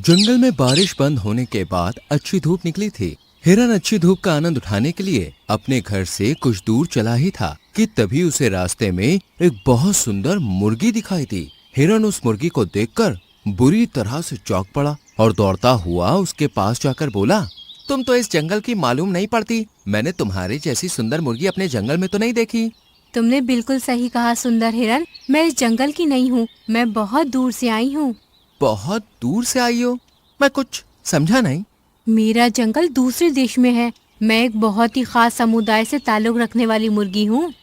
जंगल में बारिश बंद होने के बाद अच्छी धूप निकली थी। हिरन अच्छी धूप का आनंद उठाने के लिए अपने घर से कुछ दूर चला ही था कि तभी उसे रास्ते में एक बहुत सुंदर मुर्गी दिखाई दी। हिरन उस मुर्गी को देखकर बुरी तरह से चौंक पड़ा और दौड़ता हुआ उसके पास जाकर बोला, तुम तो इस जंगल की मालूम नहीं पड़ती। मैंने तुम्हारी जैसी सुंदर मुर्गी अपने जंगल में तो नहीं देखी। तुमने बिल्कुल सही कहा सुंदर हिरन, मैं इस जंगल की नहीं हूँ, मैं बहुत दूर से आई हूँ। बहुत दूर से आई हो? मैं कुछ समझा नहीं। मेरा जंगल दूसरे देश में है। मैं एक बहुत ही खास समुदाय से ताल्लुक रखने वाली मुर्गी हूँ।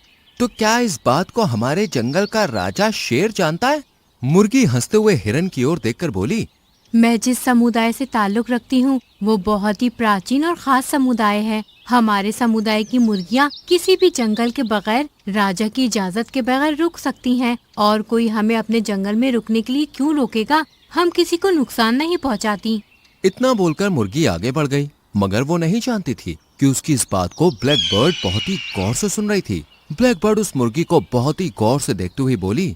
तो क्या इस बात को हमारे जंगल का राजा शेर जानता है? मुर्गी हंसते हुए हिरन की ओर देखकर बोली, मैं जिस समुदाय से ताल्लुक रखती हूँ वो बहुत ही प्राचीन और खास समुदाय है। हमारे समुदाय की मुर्गियाँ किसी भी जंगल के बगैर राजा की इजाजत के बगैर रुक सकती हैं और कोई हमें अपने जंगल में रुकने के लिए क्यों रोकेगा। हम किसी को नुकसान नहीं पहुँचाती। इतना बोलकर मुर्गी आगे बढ़ गई, मगर वो नहीं जानती थी कि उसकी इस बात को ब्लैक बर्ड बहुत ही गौर से सुन रही थी। ब्लैक बर्ड उस मुर्गी को बहुत ही गौर से देखते हुए बोली,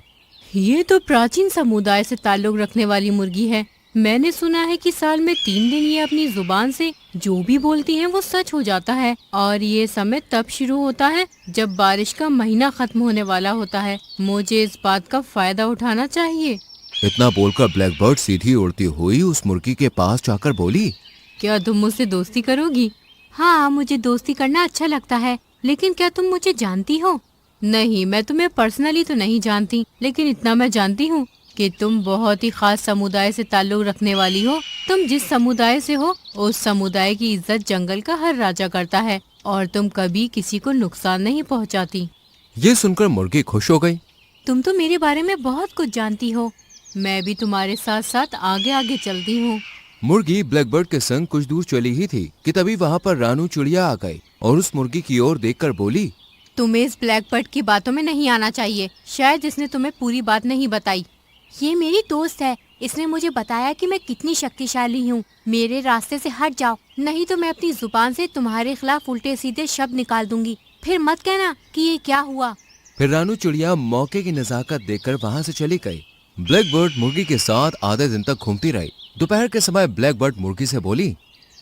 ये तो प्राचीन समुदाय से ताल्लुक रखने वाली मुर्गी है। मैंने सुना है कि साल में 3 दिन ये अपनी जुबान से जो भी बोलती हैं वो सच हो जाता है और ये समय तब शुरू होता है जब बारिश का महीना खत्म होने वाला होता है। मुझे इस बात का फायदा उठाना चाहिए। इतना बोलकर ब्लैक बर्ड सीधी उड़ती हुई उस मुर्गी के पास जाकर बोली, क्या तुम मुझसे दोस्ती करोगी? हाँ, मुझे दोस्ती करना अच्छा लगता है, लेकिन क्या तुम मुझे जानती हो? नहीं, मैं तुम्हें पर्सनली तो नहीं जानती, लेकिन इतना मैं जानती हूँ कि तुम बहुत ही खास समुदाय से ताल्लुक रखने वाली हो। तुम जिस समुदाय से हो उस समुदाय की इज्जत जंगल का हर राजा करता है और तुम कभी किसी को नुकसान नहीं पहुँचाती। ये सुनकर मुर्गी खुश हो गई। तुम तो मेरे बारे में बहुत कुछ जानती हो। मैं भी तुम्हारे साथ साथ आगे आगे चलती हूँ। मुर्गी ब्लैक बर्ड के संग कुछ दूर चली ही थी कि तभी वहाँ पर रानू चिड़िया आ गई और उस मुर्गी की ओर देखकर बोली, तुम्हें इस ब्लैक बर्ड की बातों में नहीं आना चाहिए। शायद इसने तुम्हें पूरी बात नहीं बताई। ये मेरी दोस्त है, इसने मुझे बताया कि मैं कितनी शक्तिशाली हूँ। मेरे रास्ते से हट जाओ, नहीं तो मैं अपनी जुबान से तुम्हारे खिलाफ उल्टे सीधे शब्द निकाल दूंगी। फिर मत कहना कि ये क्या हुआ। फिर रानू चिड़िया मौके की नजाकत देखकर वहाँ से चली गई। ब्लैक बर्ड मुर्गी के साथ आधे दिन तक घूमती रही। दोपहर के समय ब्लैक बर्ड मुर्गी से बोली,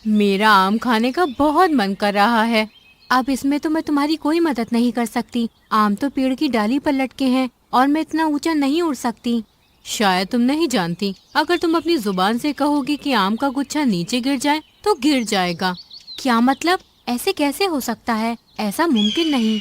मेरा आम खाने का बहुत मन कर रहा है। अब इसमें तो मैं तुम्हारी कोई मदद नहीं कर सकती। आम तो पेड़ की डाली पर लटके हैं और मैं इतना ऊंचा नहीं उड़ सकती। शायद तुम नहीं जानती, अगर तुम अपनी जुबान से कहोगी कि आम का गुच्छा नीचे गिर जाए तो गिर जाएगा। क्या मतलब? ऐसे कैसे हो सकता है? ऐसा मुमकिन नहीं।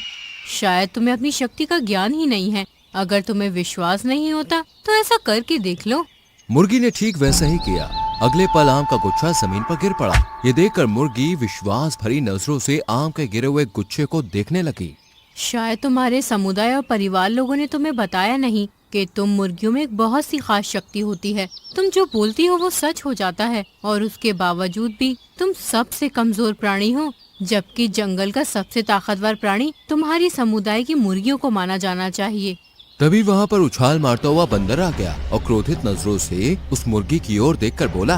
शायद तुम्हें अपनी शक्ति का ज्ञान ही नहीं है। अगर तुम्हें विश्वास नहीं होता तो ऐसा करके देख लो। मुर्गी ने ठीक वैसा ही किया। अगले पल आम का गुच्छा जमीन पर गिर पड़ा। ये देखकर मुर्गी विश्वास भरी नजरों से आम के गिरे हुए गुच्छे को देखने लगी। शायद तुम्हारे समुदाय और परिवार लोगों ने तुम्हें बताया नहीं कि तुम मुर्गियों में एक बहुत सी खास शक्ति होती है। तुम जो बोलती हो वो सच हो जाता है और उसके बावजूद भी तुम सबसे कमजोर प्राणी हो, जबकि जंगल का सबसे ताकतवर प्राणी तुम्हारी समुदाय की मुर्गियों को माना जाना चाहिए। तभी वहाँ पर उछाल मारता हुआ बंदर आ गया और क्रोधित नजरों से उस मुर्गी की ओर देखकर बोला,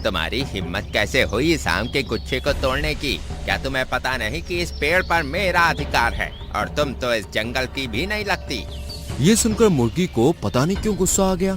तुम्हारी हिम्मत कैसे हुई इस आम के गुच्छे को तोड़ने की? क्या तुम्हें पता नहीं कि इस पेड़ पर मेरा अधिकार है और तुम तो इस जंगल की भी नहीं लगती। ये सुनकर मुर्गी को पता नहीं क्यों गुस्सा आ गया।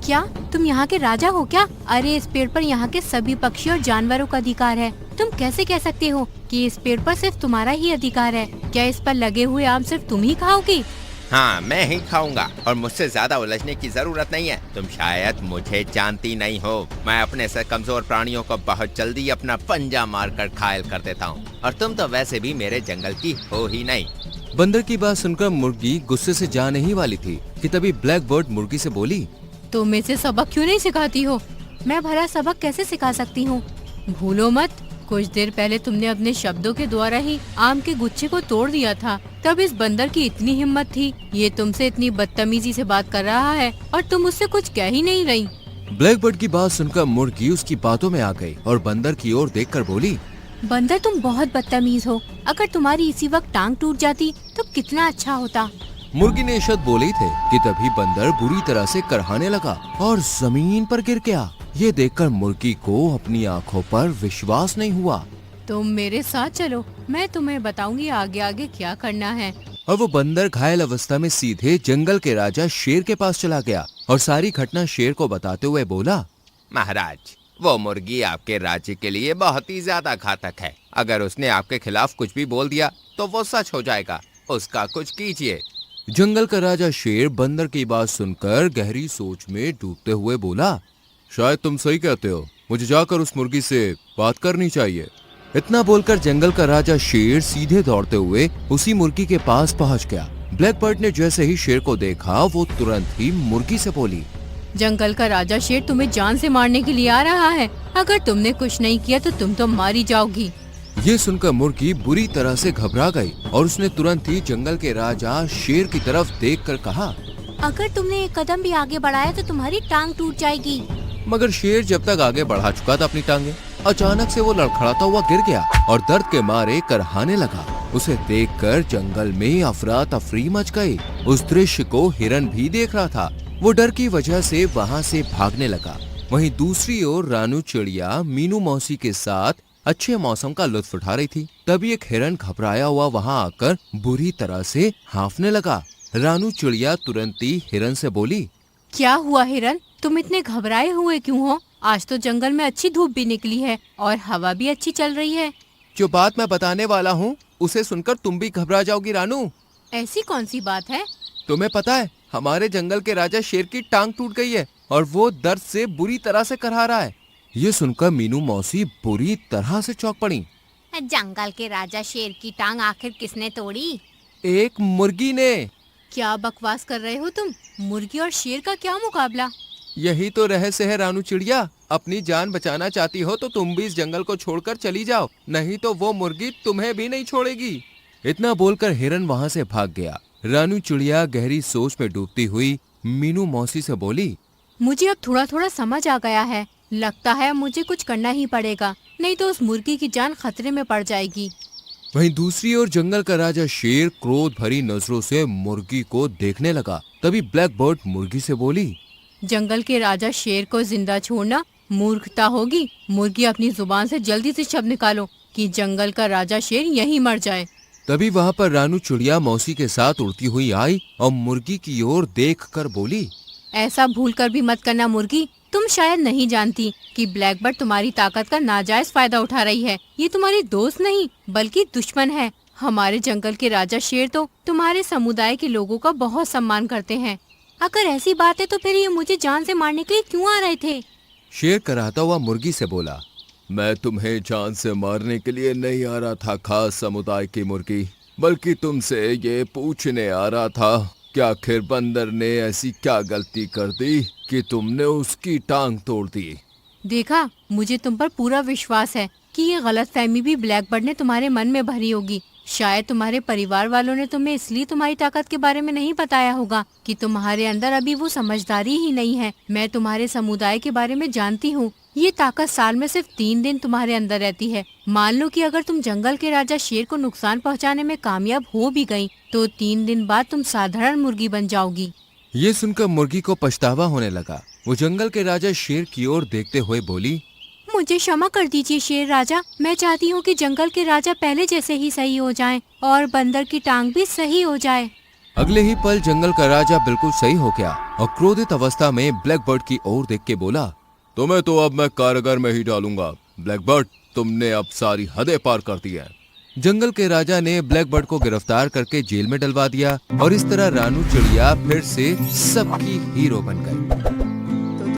क्या तुम यहाँ के राजा हो क्या? अरे इस पेड़ पर यहाँ के सभी पक्षी और जानवरों का अधिकार है। तुम कैसे कह सकते हो कि इस पेड़ पर सिर्फ तुम्हारा ही अधिकार है? क्या इस पर लगे हुए आम सिर्फ तुम ही खाओगी? हाँ, मैं ही खाऊंगा और मुझसे ज्यादा उलझने की जरूरत नहीं है। तुम शायद मुझे जानती नहीं हो। मैं अपने से कमजोर प्राणियों को बहुत जल्दी अपना पंजा मारकर घायल कर देता हूँ और तुम तो वैसे भी मेरे जंगल की हो ही नहीं। बंदर की बात सुनकर मुर्गी गुस्से से जाने ही वाली थी कि तभी ब्लैक बर्ड मुर्गी से बोली, तुम इसे सबक क्यों नहीं सिखाती हो? मैं भला सबक कैसे सिखा सकती हूँ? भूलो मत, कुछ देर पहले तुमने अपने शब्दों के द्वारा ही आम के गुच्छे को तोड़ दिया था। तब इस बंदर की इतनी हिम्मत थी, ये तुमसे इतनी बदतमीजी से बात कर रहा है और तुम उससे कुछ कह ही नहीं रही। ब्लैक बर्ड की बात सुनकर मुर्गी उसकी बातों में आ गई और बंदर की ओर देखकर बोली, बंदर तुम बहुत बदतमीज हो। अगर तुम्हारी इसी वक्त टांग टूट जाती तो कितना अच्छा होता। मुर्गी ने शब्द बोले थे कि तभी बंदर बुरी तरह से करहाने लगा और जमीन पर गिर गया। ये देखकर मुर्गी को अपनी आंखों पर विश्वास नहीं हुआ। तुम मेरे साथ चलो, मैं तुम्हें बताऊंगी आगे आगे क्या करना है। और वो बंदर घायल अवस्था में सीधे जंगल के राजा शेर के पास चला गया और सारी घटना शेर को बताते हुए बोला, महाराज, वो मुर्गी आपके राज्य के लिए बहुत ही ज्यादा घातक है। अगर उसने आपके खिलाफ कुछ भी बोल दिया तो वो सच हो जाएगा। उसका कुछ कीजिए। जंगल का राजा शेर बंदर की बात सुनकर गहरी सोच में डूबते हुए बोला, शायद तुम सही कहते हो, मुझे जाकर उस मुर्गी से बात करनी चाहिए। इतना बोलकर जंगल का राजा शेर सीधे दौड़ते हुए उसी मुर्गी के पास पहुंच गया। ब्लैक बर्ड ने जैसे ही शेर को देखा वो तुरंत ही मुर्गी से बोली, जंगल का राजा शेर तुम्हें जान से मारने के लिए आ रहा है। अगर तुमने कुछ नहीं किया तो तुम तो मारी जाओगी। ये सुनकर मुर्गी बुरी तरह से घबरा गई और उसने तुरंत ही जंगल के राजा शेर की तरफ देखकर कहा, अगर तुमने एक कदम भी आगे बढ़ाया तो तुम्हारी टांग टूट जाएगी। मगर शेर जब तक आगे बढ़ा चुका था अपनी टांगे, अचानक से वो लड़खड़ाता हुआ गिर गया और दर्द के मारे करहाने लगा। उसे देखकर जंगल में अफरा तफरी मच गई। उस दृश्य को हिरन भी देख रहा था। वो डर की वजह से वहाँ से भागने लगा। वहीं दूसरी ओर रानू चिड़िया मीनू मौसी के साथ अच्छे मौसम का लुत्फ उठा रही थी। तभी एक हिरन घबराया हुआ वहाँ आकर बुरी तरह से हांफने लगा। रानू चिड़िया तुरंत ही हिरन से बोली, क्या हुआ हिरन, तुम इतने घबराए हुए क्यों हो? आज तो जंगल में अच्छी धूप भी निकली है और हवा भी अच्छी चल रही है। जो बात मैं बताने वाला हूँ उसे सुनकर तुम भी घबरा जाओगी रानू। ऐसी कौन सी बात है? तुम्हें पता है हमारे जंगल के राजा शेर की टांग टूट गई है और वो दर्द से बुरी तरह से करहा रहा है। ये सुनकर मीनू मौसी बुरी तरह से चौंक पड़ी। जंगल के राजा शेर की टांग आखिर किसने तोड़ी? एक मुर्गी ने। क्या बकवास कर रहे हो तुम? मुर्गी और शेर का क्या मुकाबला? यही तो रहस्य है रानू चिड़िया। अपनी जान बचाना चाहती हो तो तुम भी इस जंगल को छोड़कर चली जाओ, नहीं तो वो मुर्गी तुम्हें भी नहीं छोड़ेगी। इतना बोलकर हिरन वहाँ से भाग गया। रानू चिड़िया गहरी सोच में डूबती हुई मीनू मौसी से बोली, मुझे अब थोड़ा थोड़ा समझ आ गया है। लगता है मुझे कुछ करना ही पड़ेगा, नहीं तो उस मुर्गी की जान खतरे में पड़ जाएगी। वहीं दूसरी ओर जंगल का राजा शेर क्रोध भरी नजरों से मुर्गी को देखने लगा। तभी ब्लैक बर्ड मुर्गी से बोली, जंगल के राजा शेर को जिंदा छोड़ना मूर्खता होगी। मुर्गी अपनी जुबान से जल्दी से शब्द निकालो कि जंगल का राजा शेर यहीं मर जाए। तभी वहाँ पर रानू चिड़िया मौसी के साथ उड़ती हुई आई और मुर्गी की ओर देखकर बोली, ऐसा भूल कर भी मत करना मुर्गी। तुम शायद नहीं जानती कि ब्लैक बर्ड तुम्हारी ताकत का नाजायज फायदा उठा रही है। ये तुम्हारी दोस्त नहीं बल्कि दुश्मन है। हमारे जंगल के राजा शेर तो तुम्हारे समुदाय के लोगों का बहुत सम्मान करते हैं। अगर ऐसी बात है तो फिर ये मुझे जान से मारने के लिए क्यों आ रहे थे? शेर कराहता हुआ मुर्गी से बोला, मैं तुम्हें जान से मारने के लिए नहीं आ रहा था खास समुदाय की मुर्गी, बल्कि तुमसे ये पूछने आ रहा था कि आखिर बंदर ने ऐसी क्या गलती कर दी कि तुमने उसकी टांग तोड़ दी। देखा, मुझे तुम पर पूरा विश्वास है कि ये गलतफहमी भी ब्लैक बर्ड ने तुम्हारे मन में भरी होगी। शायद तुम्हारे परिवार वालों ने तुम्हें इसलिए तुम्हारी ताकत के बारे में नहीं बताया होगा कि तुम्हारे अंदर अभी वो समझदारी ही नहीं है। मैं तुम्हारे समुदाय के बारे में जानती हूँ। ये ताकत साल में सिर्फ 3 दिन तुम्हारे अंदर रहती है। मान लो कि अगर तुम जंगल के राजा शेर को नुकसान पहुँचाने में कामयाब हो भी गयी तो 3 दिन बाद तुम साधारण मुर्गी बन जाओगी। ये सुनकर मुर्गी को पछतावा होने लगा। वो जंगल के राजा शेर की ओर देखते हुए बोली, मुझे क्षमा कर दीजिए शेर राजा। मैं चाहती हूँ कि जंगल के राजा पहले जैसे ही सही हो जाएं और बंदर की टांग भी सही हो जाए। अगले ही पल जंगल का राजा बिल्कुल सही हो गया और क्रोधित अवस्था में ब्लैक बर्ड की ओर देख के बोला, तुम्हें तो अब मैं कारागार में ही डालूंगा। ब्लैक बर्ड, तुमने अब सारी हदें पार कर दी है। जंगल के राजा ने ब्लैक बर्ड को गिरफ्तार करके जेल में डलवा दिया और इस तरह रानू चिड़िया फिर से सबकी हीरो बन गई।